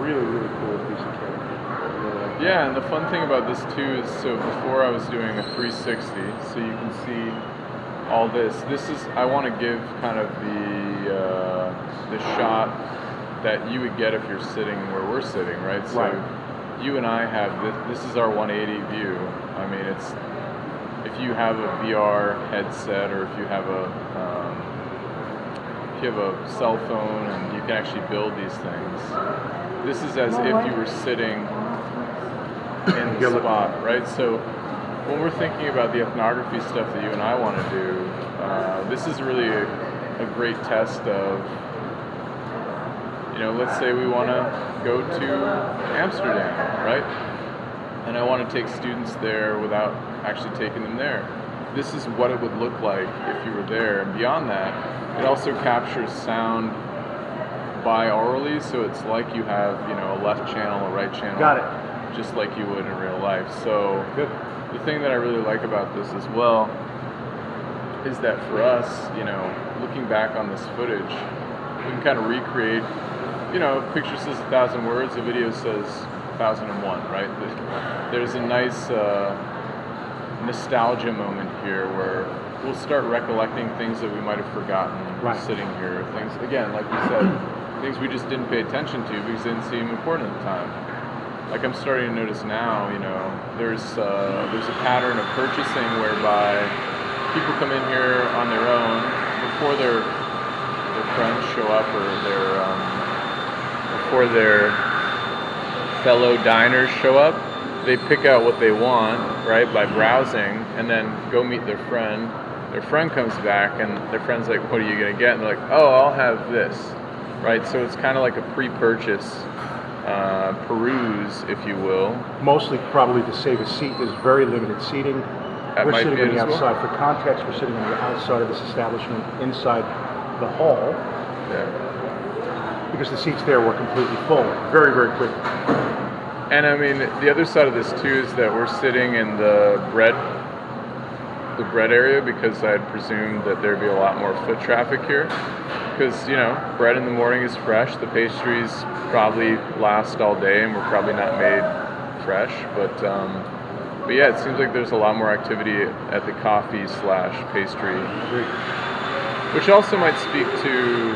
really, really cool piece of kit. Yeah, and the fun thing about this too is, so before I was doing a 360, so you can see all this. This is, I want to give kind of the shot that you would get if you're sitting where we're sitting, right? So you and I have this is our 180 view. I mean, it's, if you have a VR headset, or if you have a cell phone and you can actually build these things, this is as if you were sitting in the spot, right? So when we're thinking about the ethnography stuff that you and I want to do, this is really a great test of, let's say we want to go to Amsterdam, right? And I want to take students there without actually taking them there. This is what it would look like if you were there. And beyond that, it also captures sound bi-aurally, so it's like you have, a left channel, a right channel. Got it. Just like you would in real life. So the thing that I really like about this as well is that for us, looking back on this footage, we can kind of recreate, a picture says 1,000 words, a video says 1,001, right? There's a nice nostalgia moment here where we'll start recollecting things that we might have forgotten sitting here. Things, again, like we said, things we just didn't pay attention to because they didn't seem important at the time. Like I'm starting to notice now, there's a pattern of purchasing whereby people come in here on their own before their friends show up, or before their fellow diners show up. They pick out what they want, right, by browsing, and then go meet their friend. Their friend comes back, and their friend's like, "What are you gonna get?" And they're like, "Oh, I'll have this," right? So it's kind of like a pre-purchase. Peruse, if you will. Mostly probably to save a seat. There's very limited seating. We're sitting on the outside. For context, we're sitting on the outside of this establishment, inside the hall. Yeah. Because the seats there were completely full, very, very quickly. And I mean, the other side of this too is that we're sitting in the bread area, because I had presumed that there'd be a lot more foot traffic here. Because, bread in the morning is fresh. The pastries probably last all day and were probably not made fresh. But yeah, it seems like there's a lot more activity at the coffee/pastry, which also might speak to,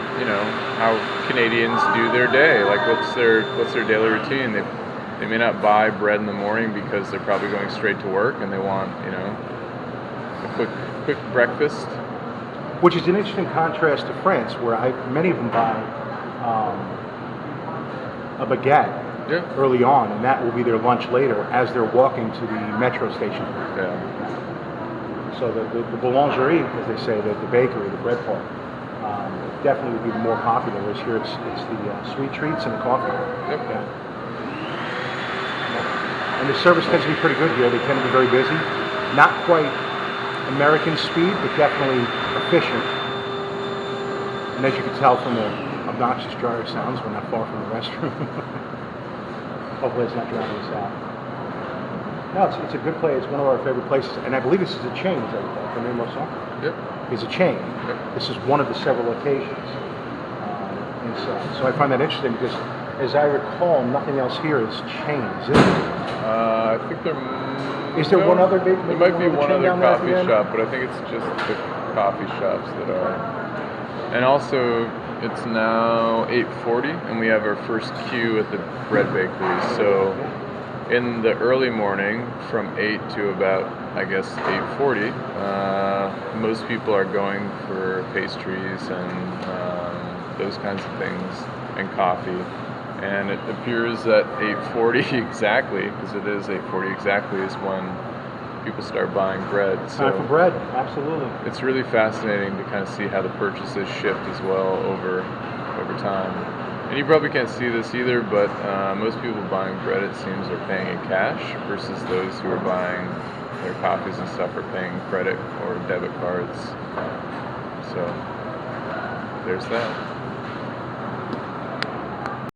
how Canadians do their day. Like, what's their daily routine? They may not buy bread in the morning because they're probably going straight to work and they want, a quick breakfast. Which is an interesting contrast to France, where many of them buy a baguette early on, and that will be their lunch later as they're walking to the metro station. Yeah. So the boulangerie, as they say, the bakery, the bread part, definitely would be more popular. Whereas here it's the sweet treats and the coffee. Yep. Yeah. And the service tends to be pretty good here. They tend to be very busy. Not quite American speed, but definitely efficient. And as you can tell from the obnoxious dryer sounds, we're not far from the restroom. Hopefully it's not drowning us out. No, it's a good place. It's one of our favorite places. And I believe this is a chain, is that the name of the song? Yep. It's a chain. Yep. This is one of the several locations inside. So I find that interesting because, as I recall, nothing else here is chain, is it? I think there... Is there one other big? There might be one other coffee shop, but I think it's just the coffee shops that are. And also, it's now 8:40, and we have our first queue at the bread bakery. So, in the early morning, from 8 to about, I guess, 8:40, most people are going for pastries and those kinds of things, and coffee. And it appears that 8:40 exactly, because it is 8:40 exactly, is when people start buying bread. So time for bread, absolutely. It's really fascinating to kind of see how the purchases shift as well over time. And you probably can't see this either, but most people buying bread, it seems, are paying in cash, versus those who are buying their coffees and stuff are paying credit or debit cards. So there's that.